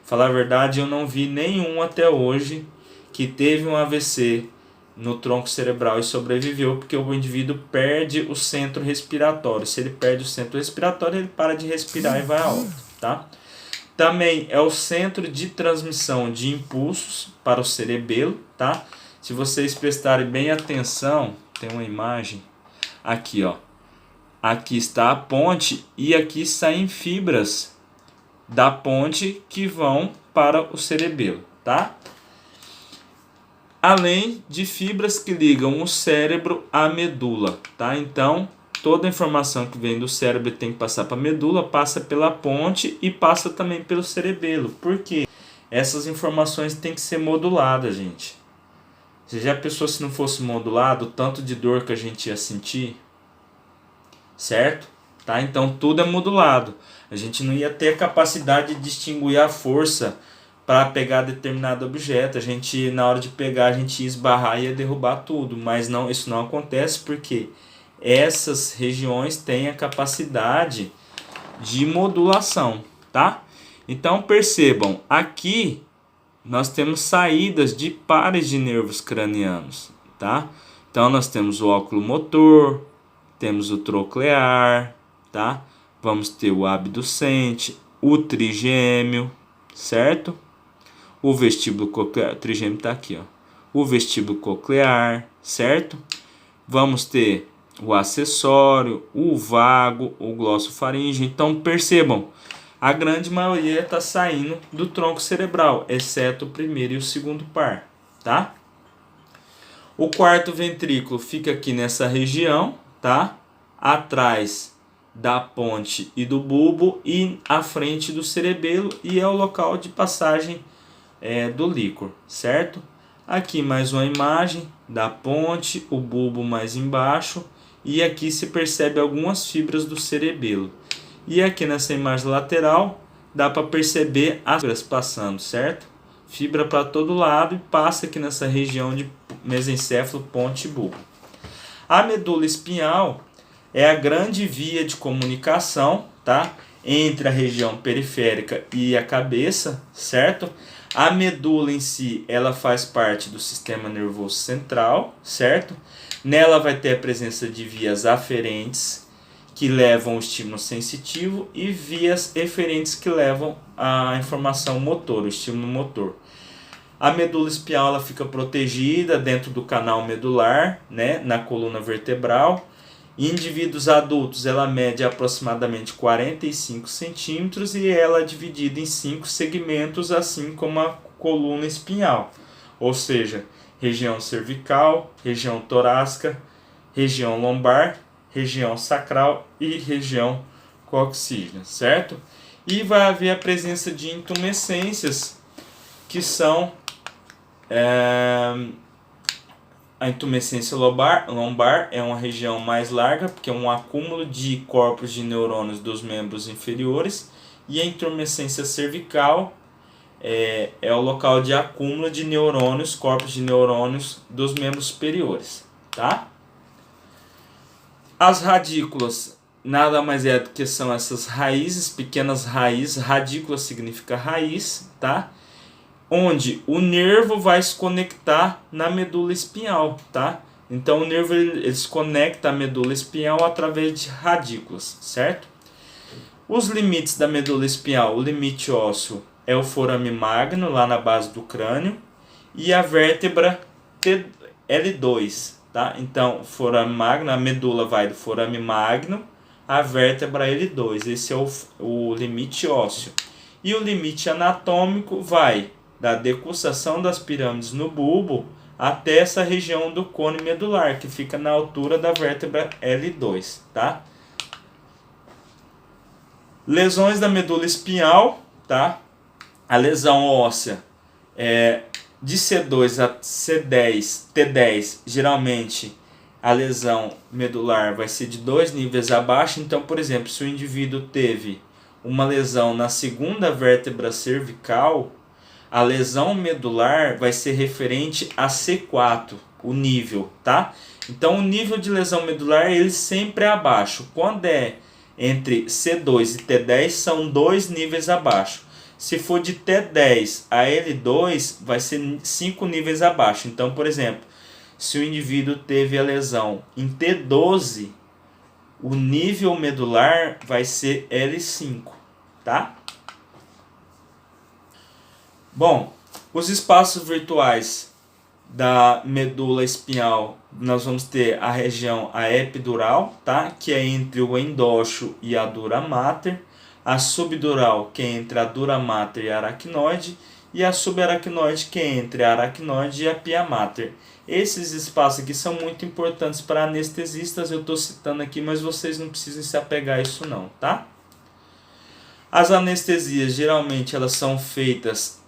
Speaker 1: Falar a verdade, eu não vi nenhum até hoje que teve um AVC no tronco cerebral e sobreviveu, porque o indivíduo perde o centro respiratório. Se ele perde o centro respiratório, ele para de respirar e vai a óbito, tá? Também é o centro de transmissão de impulsos para o cerebelo, tá? Se vocês prestarem bem atenção, tem uma imagem aqui, ó. Aqui está a ponte e aqui saem fibras da ponte que vão para o cerebelo, tá? Além de fibras que ligam o cérebro à medula, tá? Então, toda a informação que vem do cérebro tem que passar para a medula, passa pela ponte e passa também pelo cerebelo. Por quê? Essas informações têm que ser moduladas, gente. Você já pensou se não fosse modulado, o tanto de dor que a gente ia sentir? Certo? Tá? Então, tudo é modulado. A gente não ia ter a capacidade de distinguir a força para pegar determinado objeto. A gente, na hora de pegar, a gente ia esbarrar e ia derrubar tudo. Mas não, isso não acontece porque essas regiões têm a capacidade de modulação, tá? Então percebam, aqui nós temos saídas de pares de nervos cranianos, tá? Então nós temos o oculomotor, temos o troclear, tá? Vamos ter o abducente, o trigêmeo, certo? o vestíbulo coclear, o trigêmeo está aqui, ó, o vestíbulo coclear, certo? Vamos ter o acessório, o vago, o glossofaríngeo. Então percebam, a grande maioria está saindo do tronco cerebral, exceto o primeiro e o segundo par, tá? O quarto ventrículo fica aqui nessa região, tá? Atrás da ponte e do bulbo e à frente do cerebelo, e é o local de passagem do líquor, certo? Aqui mais uma imagem da ponte, o bulbo mais embaixo, e aqui se percebe algumas fibras do cerebelo. E aqui nessa imagem lateral dá para perceber as fibras passando, certo? Fibra para todo lado e passa aqui nessa região de mesencéfalo, ponte e bulbo. A medula espinhal é a grande via de comunicação, tá? Entre a região periférica e a cabeça, certo? A medula em si, ela faz parte do sistema nervoso central, certo? Nela vai ter a presença de vias aferentes, que levam o estímulo sensitivo, e vias eferentes, que levam a informação motor, o estímulo motor. A medula espinhal ela fica protegida dentro do canal medular, né, na coluna vertebral. Em indivíduos adultos, ela mede aproximadamente 45 centímetros e ela é dividida em 5 segmentos, assim como a coluna espinhal. Ou seja, região cervical, região torácica, região lombar, região sacral e região coxígea, certo? E vai haver a presença de intumescências, que são a intumescência lombar é uma região mais larga, porque é um acúmulo de corpos de neurônios dos membros inferiores, e a intumescência cervical é o local de acúmulo de neurônios, corpos de neurônios dos membros superiores, tá? As radículas nada mais é do que são essas raízes, pequenas raízes. Radícula significa raiz, tá? Onde o nervo vai se conectar na medula espinhal, tá? Então o nervo ele se conecta à medula espinhal através de radículas, certo? Os limites da medula espinhal, o limite ósseo é o forame magno, lá na base do crânio, e a vértebra L2, tá? Então o forame magno, a medula vai do forame magno à vértebra L2, esse é o limite ósseo. E o limite anatômico vai da decussação das pirâmides no bulbo até essa região do cone medular, que fica na altura da vértebra L2, tá? Lesões da medula espinhal, tá? A lesão óssea de C2 a C10, T10, geralmente a lesão medular vai ser de 2 níveis abaixo. Então, por exemplo, se o indivíduo teve uma lesão na segunda vértebra cervical, a lesão medular vai ser referente a C4, o nível, tá? Então, o nível de lesão medular ele sempre é abaixo. Quando é entre C2 e T10, são 2 níveis abaixo. Se for de T10 a L2, vai ser 5 níveis abaixo. Então, por exemplo, se o indivíduo teve a lesão em T12, o nível medular vai ser L5, tá? Bom, os espaços virtuais da medula espinhal, nós vamos ter a região epidural, tá? Que é entre o endócio e a dura mater, a subdural, que é entre a dura mater e a aracnoide, e a subaracnoide, que é entre a aracnoide e a pia mater. Esses espaços aqui são muito importantes para anestesistas, eu estou citando aqui, mas vocês não precisam se apegar a isso não, tá? As anestesias, geralmente, elas são feitas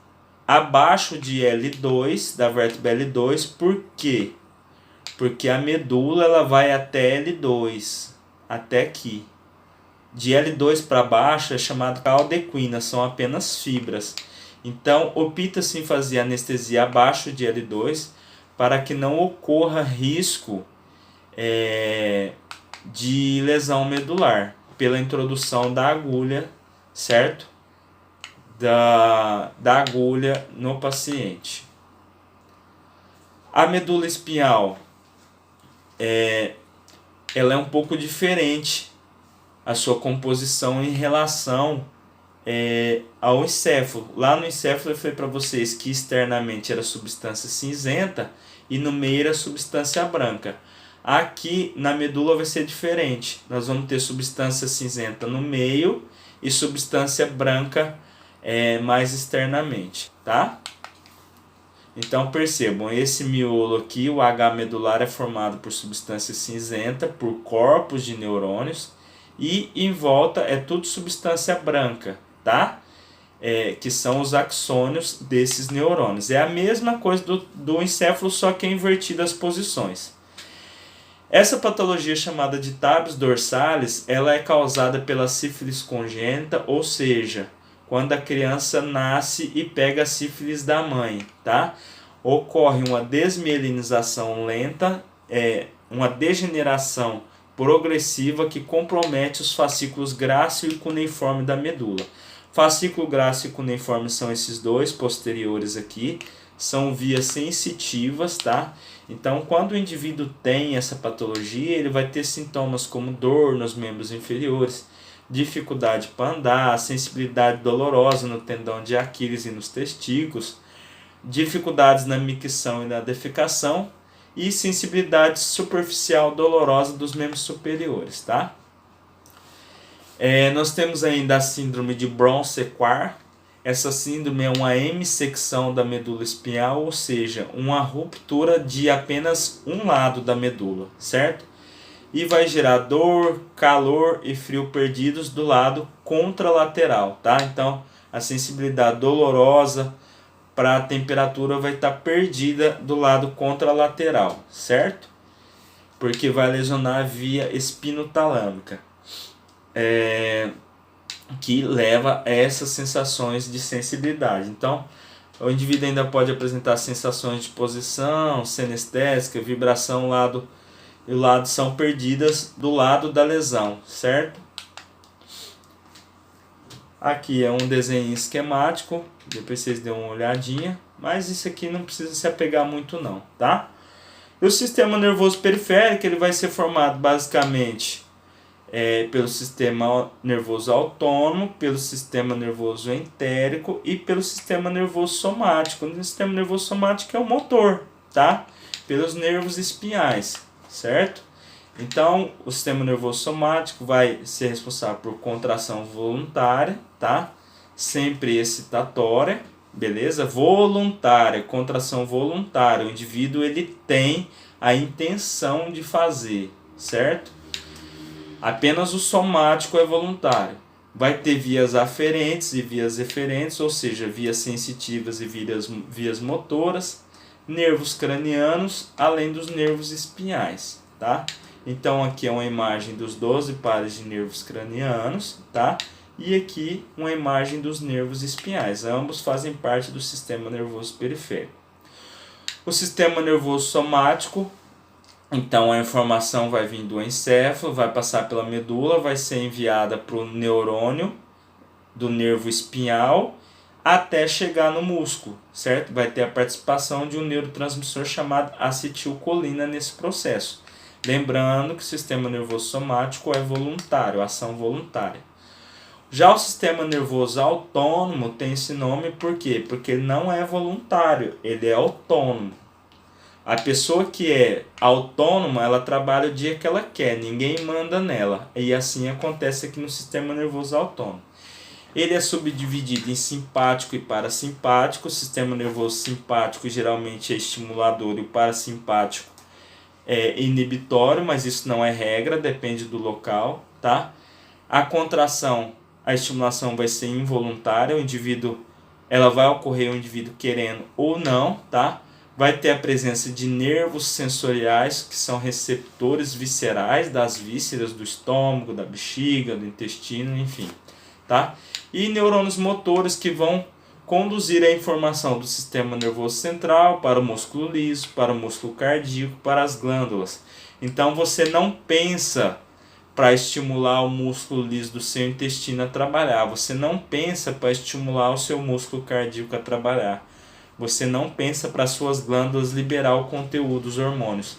Speaker 1: abaixo de L2, da vértebra L2, por quê? Porque a medula ela vai até L2, até aqui. De L2 para baixo é chamado caldequina, são apenas fibras. Então, opta-se em fazer anestesia abaixo de L2 para que não ocorra risco de lesão medular pela introdução da agulha, certo? Da agulha no paciente. A medula espinhal ela é um pouco diferente a sua composição em relação ao encéfalo. Lá no encéfalo eu falei para vocês que externamente era substância cinzenta e no meio era substância branca. Aqui na medula vai ser diferente. Nós vamos ter substância cinzenta no meio e substância branca mais externamente, tá? Então percebam, esse miolo aqui, o H medular, é formado por substância cinzenta, por corpos de neurônios, e em volta é tudo substância branca, tá? Que são os axônios desses neurônios. É a mesma coisa do encéfalo, só que é invertida as posições. Essa patologia chamada de tabes dorsalis, ela é causada pela sífilis congênita, ou seja, quando a criança nasce e pega a sífilis da mãe, tá? Ocorre uma desmielinização lenta, uma degeneração progressiva que compromete os fascículos grácil e cuneiforme da medula. Fascículo grácil e cuneiforme são esses dois posteriores aqui, são vias sensitivas, tá? Então, quando o indivíduo tem essa patologia, ele vai ter sintomas como dor nos membros inferiores, dificuldade para andar, sensibilidade dolorosa no tendão de Aquiles e nos testículos, dificuldades na micção e na defecação e sensibilidade superficial dolorosa dos membros superiores, tá? Nós temos ainda a síndrome de Brown-Séquard. Essa síndrome é uma hemissecção da medula espinhal, ou seja, uma ruptura de apenas um lado da medula, certo? E vai gerar dor, calor e frio perdidos do lado contralateral, tá? Então, a sensibilidade dolorosa para a temperatura vai estar perdida do lado contralateral, certo? Porque vai lesionar a via espinotalâmica, que leva a essas sensações de sensibilidade. Então, o indivíduo ainda pode apresentar sensações de posição, senestésica, vibração e o lado são perdidas do lado da lesão, certo? Aqui é um desenho esquemático, depois vocês dêem uma olhadinha, mas isso aqui não precisa se apegar muito não, tá? E o sistema nervoso periférico, ele vai ser formado basicamente pelo sistema nervoso autônomo, pelo sistema nervoso entérico e pelo sistema nervoso somático. O sistema nervoso somático é o motor, tá? Pelos nervos espinhais, certo? Então, o sistema nervoso somático vai ser responsável por contração voluntária, tá? Sempre excitatória, beleza? Voluntária, contração voluntária. O indivíduo ele tem a intenção de fazer, certo? Apenas o somático é voluntário. Vai ter vias aferentes e vias eferentes, ou seja, vias sensitivas e vias motoras, nervos cranianos, além dos nervos espinhais, tá? Então aqui é uma imagem dos 12 pares de nervos cranianos, tá? E aqui uma imagem dos nervos espinhais. Ambos fazem parte do sistema nervoso periférico. O sistema nervoso somático, então a informação vai vir do encéfalo, vai passar pela medula, vai ser enviada para o neurônio do nervo espinhal até chegar no músculo, certo? Vai ter a participação de um neurotransmissor chamado acetilcolina nesse processo. Lembrando que o sistema nervoso somático é voluntário, ação voluntária. Já o sistema nervoso autônomo tem esse nome por quê? Porque ele não é voluntário, ele é autônomo. A pessoa que é autônoma, ela trabalha o dia que ela quer, ninguém manda nela. E assim acontece aqui no sistema nervoso autônomo. Ele é subdividido em simpático e parasimpático. O sistema nervoso simpático geralmente é estimulador e o parasimpático é inibitório, mas isso não é regra, depende do local, tá? A contração, a estimulação vai ser involuntária, ela vai ocorrer o indivíduo querendo ou não, tá? Vai ter a presença de nervos sensoriais, que são receptores viscerais das vísceras do estômago, da bexiga, do intestino, enfim, tá? E neurônios motores que vão conduzir a informação do sistema nervoso central para o músculo liso, para o músculo cardíaco, para as glândulas. Então você não pensa para estimular o músculo liso do seu intestino a trabalhar, você não pensa para estimular o seu músculo cardíaco a trabalhar, você não pensa para as suas glândulas liberar o conteúdo, os hormônios.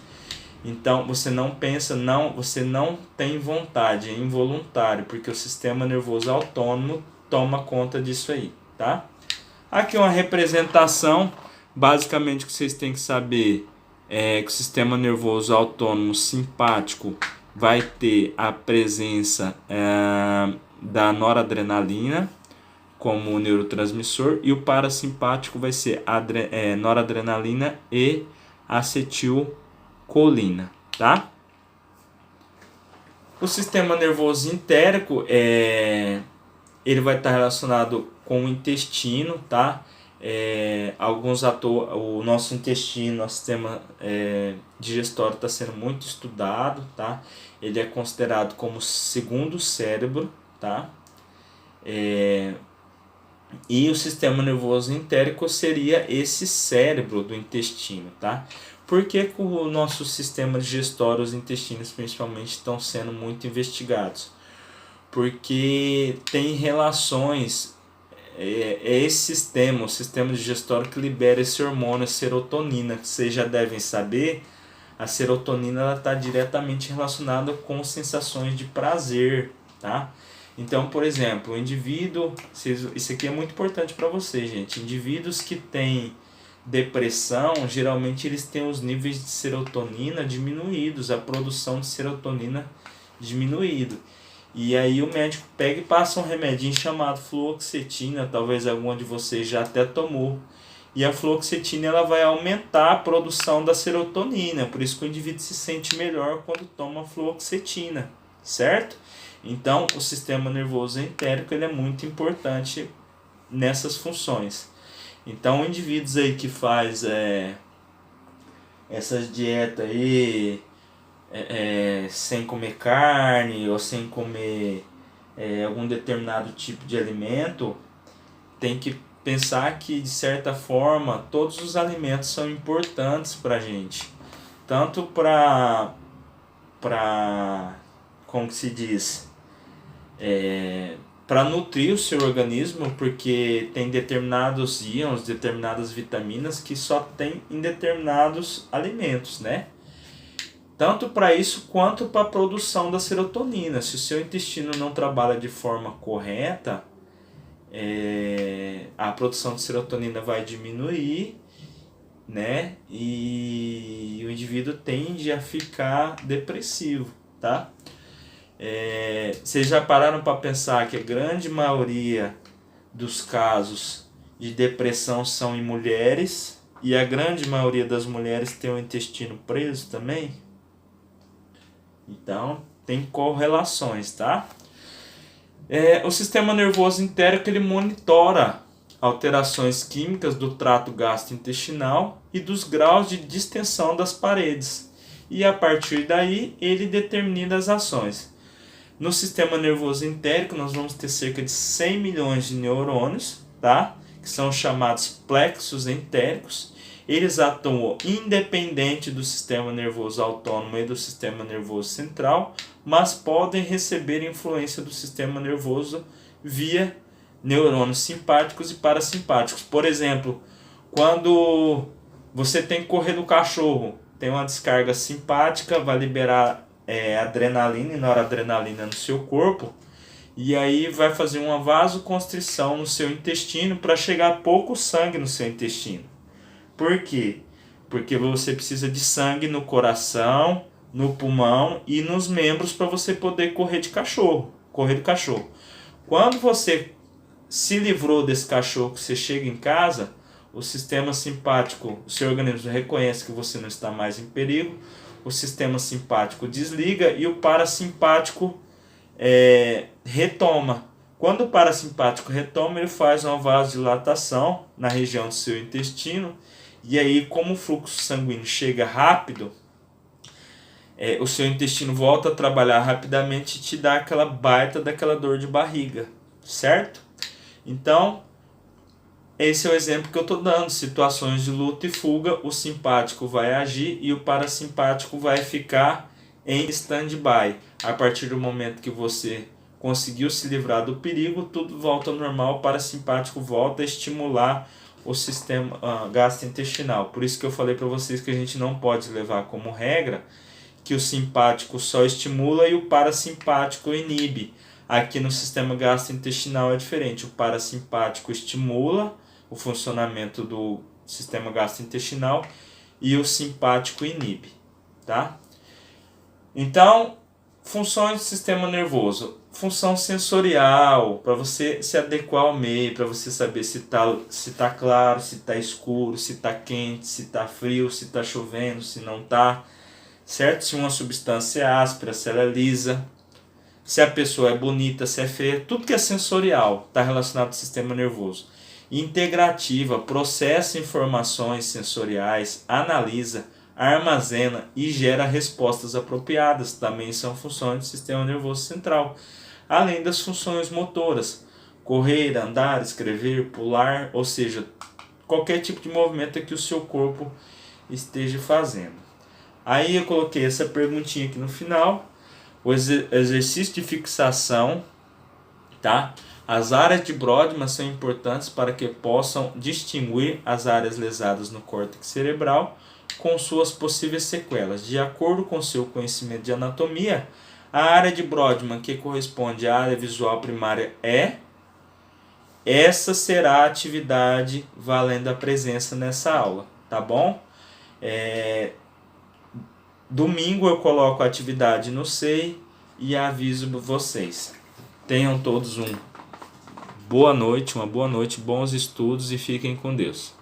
Speaker 1: Então você não pensa, você não tem vontade, é involuntário, porque o sistema nervoso autônomo toma conta disso aí, tá? Aqui uma representação, basicamente o que vocês têm que saber é que o sistema nervoso autônomo simpático vai ter a presença da noradrenalina como neurotransmissor, e o parasimpático vai ser noradrenalina e acetilcolina, tá? O sistema nervoso entérico ele vai estar relacionado com o intestino, tá? O nosso intestino, nosso sistema digestório está sendo muito estudado, tá? Ele é considerado como segundo cérebro, tá? E o sistema nervoso entérico seria esse cérebro do intestino, tá? Por que o nosso sistema digestório, os intestinos principalmente, estão sendo muito investigados? Porque tem relações, esse sistema, o sistema digestório, que libera esse hormônio, a serotonina, que vocês já devem saber. A serotonina está diretamente relacionada com sensações de prazer, tá? Então, por exemplo, o indivíduo, isso aqui é muito importante para vocês, gente. Indivíduos que têm depressão, geralmente eles têm os níveis de serotonina diminuídos, a produção de serotonina diminuído. E aí o médico pega e passa um remedinho chamado fluoxetina, talvez algum de vocês já até tomou. E a fluoxetina ela vai aumentar a produção da serotonina, por isso que o indivíduo se sente melhor quando toma fluoxetina, certo? Então, o sistema nervoso entérico ele é muito importante nessas funções. Então, indivíduos aí que faz essas dietas aí sem comer carne ou sem comer algum determinado tipo de alimento, tem que pensar que, de certa forma, todos os alimentos são importantes para a gente. Tanto para como que se diz? Para nutrir o seu organismo, porque tem determinados íons, determinadas vitaminas que só tem em determinados alimentos, né? Tanto para isso quanto para a produção da serotonina. Se o seu intestino não trabalha de forma correta, a produção de serotonina vai diminuir, né? E o indivíduo tende a ficar depressivo, tá? Vocês já pararam para pensar que a grande maioria dos casos de depressão são em mulheres, e a grande maioria das mulheres tem o intestino preso também? Então tem correlações, tá? O sistema nervoso entérico ele monitora alterações químicas do trato gastrointestinal e dos graus de distensão das paredes, e a partir daí ele determina as ações. No sistema nervoso entérico nós vamos ter cerca de 100 milhões de neurônios, tá? Que são chamados plexos entéricos. Eles atuam independente do sistema nervoso autônomo e do sistema nervoso central, mas podem receber influência do sistema nervoso via neurônios simpáticos e parasimpáticos. Por exemplo, quando você tem que correr no cachorro, tem uma descarga simpática, vai liberar adrenalina e noradrenalina no seu corpo, e aí vai fazer uma vasoconstrição no seu intestino para chegar pouco sangue no seu intestino. Por quê? Porque você precisa de sangue no coração, no pulmão e nos membros para você poder correr do cachorro. Quando você se livrou desse cachorro, que você chega em casa, o sistema simpático, o seu organismo reconhece que você não está mais em perigo, o sistema simpático desliga e o parasimpático retoma. Quando o parasimpático retoma, ele faz uma vasodilatação na região do seu intestino, e aí, como o fluxo sanguíneo chega rápido, o seu intestino volta a trabalhar rapidamente e te dá daquela dor de barriga, certo? Então, esse é o exemplo que eu estou dando. Situações de luta e fuga, o simpático vai agir e o parasimpático vai ficar em stand-by. A partir do momento que você conseguiu se livrar do perigo, tudo volta ao normal, o parasimpático volta a estimular o sistema gastrointestinal. Por isso que eu falei para vocês que a gente não pode levar como regra que o simpático só estimula e o parasimpático inibe. Aqui no sistema gastrointestinal é diferente. O parasimpático estimula o funcionamento do sistema gastrointestinal e o simpático inibe, tá? Então, funções do sistema nervoso. Função sensorial, para você se adequar ao meio, para você saber se tá claro, se tá escuro, se tá quente, se tá frio, se tá chovendo, se não tá, certo? Se uma substância é áspera, se ela é lisa, se a pessoa é bonita, se é feia, tudo que é sensorial está relacionado ao sistema nervoso. Integrativa, processa informações sensoriais, analisa, armazena e gera respostas apropriadas, também são funções do sistema nervoso central. Além das funções motoras, correr, andar, escrever, pular, ou seja, qualquer tipo de movimento que o seu corpo esteja fazendo. Aí eu coloquei essa perguntinha aqui no final, o exercício de fixação, tá? As áreas de Brodmann são importantes para que possam distinguir as áreas lesadas no córtex cerebral com suas possíveis sequelas. De acordo com seu conhecimento de anatomia, a área de Brodmann que corresponde à área visual primária essa será a atividade valendo a presença nessa aula, tá bom? Domingo eu coloco a atividade no SEI e aviso vocês. Tenham todos uma boa noite, bons estudos e fiquem com Deus.